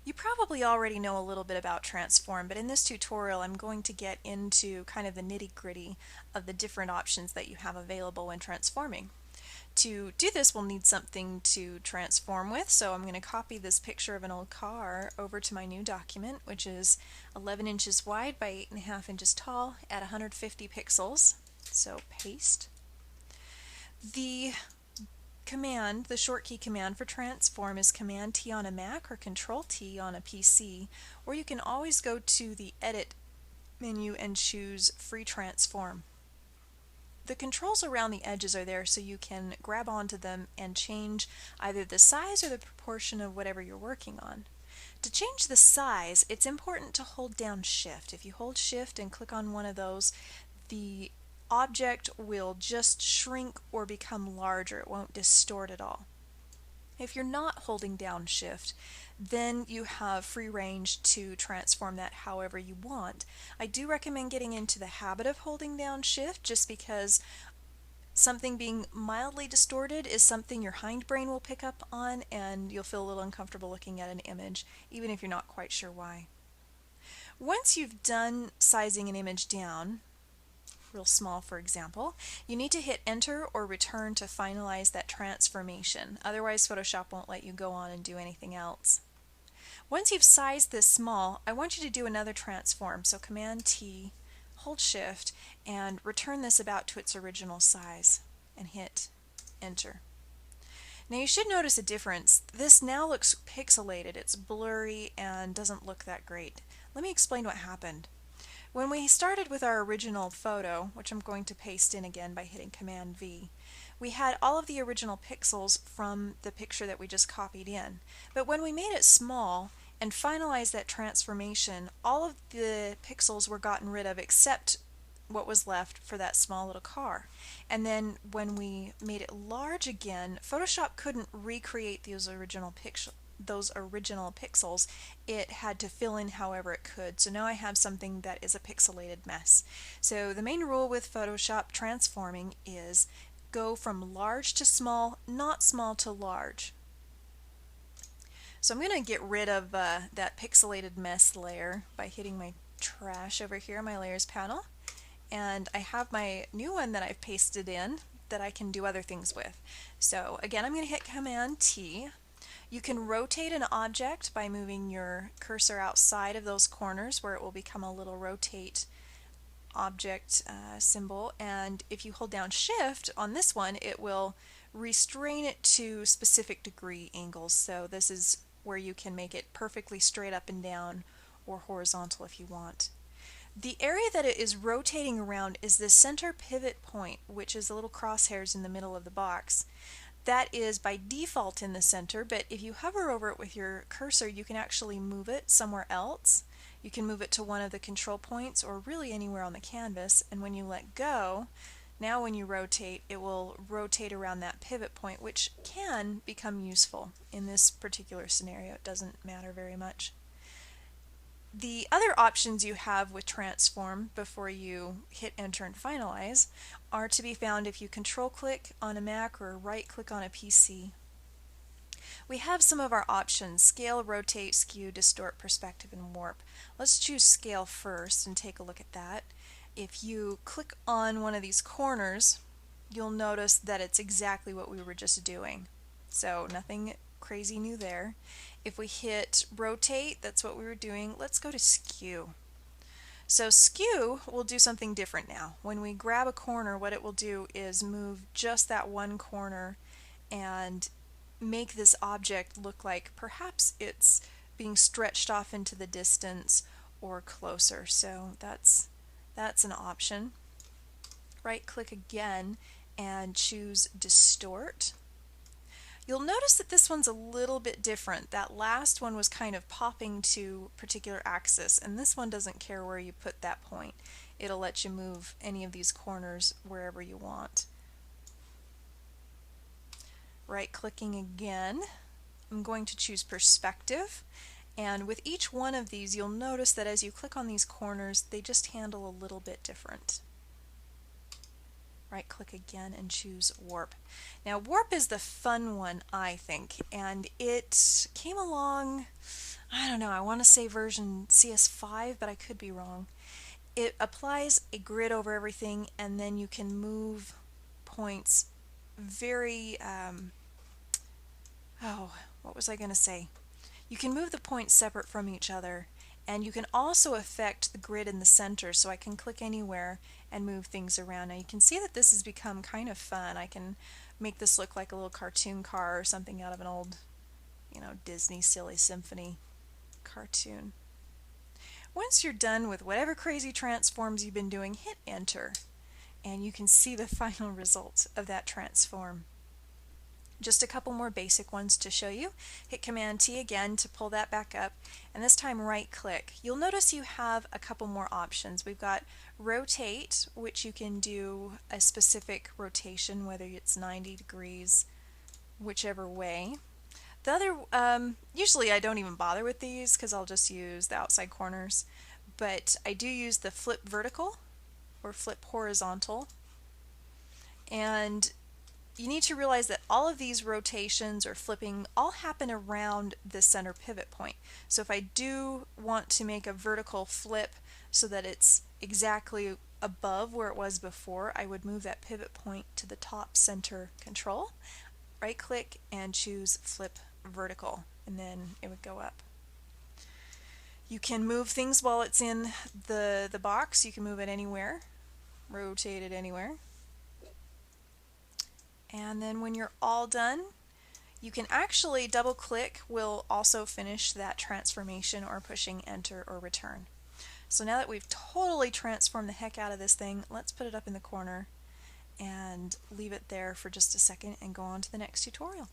You probably already know a little bit about transform, but in this tutorial I'm going to get into kind of the nitty-gritty of the different options that you have available when transforming. To do this, we'll need something to transform with, so I'm going to copy this picture of an old car over to my new document, which is 11 inches wide by 8.5 inches tall at 150 pixels. So paste. The command, the short key command for transform is Command T on a Mac or Control T on a PC, or you can always go to the Edit menu and choose Free Transform. The controls around the edges are there so you can grab onto them and change either the size or the proportion of whatever you're working on. To change the size, it's important to hold down Shift. If you hold Shift and click on one of those, the object will just shrink or become larger. It won't distort at all. If you're not holding down Shift, then you have free range to transform that however you want. I do recommend getting into the habit of holding down Shift just because something being mildly distorted is something your hindbrain will pick up on, and you'll feel a little uncomfortable looking at an image, even if you're not quite sure why. Once you've done sizing an image down, real small for example, you need to hit enter or return to finalize that transformation. Otherwise Photoshop won't let you go on and do anything else. Once you've sized this small, I want you to do another transform. So Command T, hold Shift, and return this about to its original size and hit enter. Now you should notice a difference. This now looks pixelated. It's blurry and doesn't look that great. Let me explain what happened. When we started with our original photo, which I'm going to paste in again by hitting Command V, we had all of the original pixels from the picture that we just copied in. But when we made it small and finalized that transformation, all of the pixels were gotten rid of except what was left for that small little car. And then when we made it large again, Photoshop couldn't recreate those original pixels. It had to fill in however it could. So now I have something that is a pixelated mess. So the main rule with Photoshop transforming is go from large to small, not small to large. So I'm going to get rid of that pixelated mess layer by hitting my trash over here on my layers panel. And I have my new one that I've pasted in that I can do other things with. So again, I'm going to hit Command T. You can rotate an object by moving your cursor outside of those corners where it will become a little rotate object symbol, and if you hold down Shift on this one, it will restrain it to specific degree angles. So this is where you can make it perfectly straight up and down or horizontal if you want. The area that it is rotating around is the center pivot point, which is the little crosshairs in the middle of the box. That is by default in the center, but if you hover over it with your cursor, you can actually move it somewhere else. You can move it to one of the control points or really anywhere on the canvas, and when you let go, now when you rotate, it will rotate around that pivot point, which can become useful. In this particular scenario, it doesn't matter very much. The other options you have with transform before you hit enter and finalize are to be found if you control click on a Mac or right click on a PC. We have some of our options: scale, rotate, skew, distort, perspective, and warp. Let's choose scale first and take a look at that. If you click on one of these corners, you'll notice that it's exactly what we were just doing. So nothing crazy new there. If we hit rotate, that's what we were doing. Let's go to skew. So skew will do something different now. When we grab a corner, what it will do is move just that one corner and make this object look like perhaps it's being stretched off into the distance or closer. So that's an option. Right click again and choose distort. You'll notice that this one's a little bit different. That last one was kind of popping to a particular axis, and this one doesn't care where you put that point. It'll let you move any of these corners wherever you want. Right clicking again, I'm going to choose perspective, and with each one of these you'll notice that as you click on these corners they just handle a little bit different. Right click again and choose warp. Now warp is the fun one, I think, and it came along, I don't know, I want to say version CS5, but I could be wrong. It applies a grid over everything, and then you can move points very, oh, what was I going to say? You can move the points separate from each other, and you can also affect the grid in the center, so I can click anywhere and move things around. Now you can see that this has become kind of fun. I can make this look like a little cartoon car or something out of an old, Disney Silly Symphony cartoon. Once you're done with whatever crazy transforms you've been doing, hit enter, and you can see the final result of that transform. Just a couple more basic ones to show you. Hit Command T again to pull that back up, and this time right click. You'll notice you have a couple more options. We've got rotate, which you can do a specific rotation, whether it's 90 degrees, whichever way. The other, usually I don't even bother with these because I'll just use the outside corners, but I do use the flip vertical or flip horizontal, and you need to realize that all of these rotations or flipping all happen around the center pivot point. So if I do want to make a vertical flip so that it's exactly above where it was before, I would move that pivot point to the top center control, right click and choose flip vertical, and then it would go up. You can move things while it's in the box. You can move it anywhere, rotate it anywhere. And then when you're all done, you can actually double click will also finish that transformation, or pushing enter or return. So now that we've totally transformed the heck out of this thing, let's put it up in the corner and leave it there for just a second and go on to the next tutorial.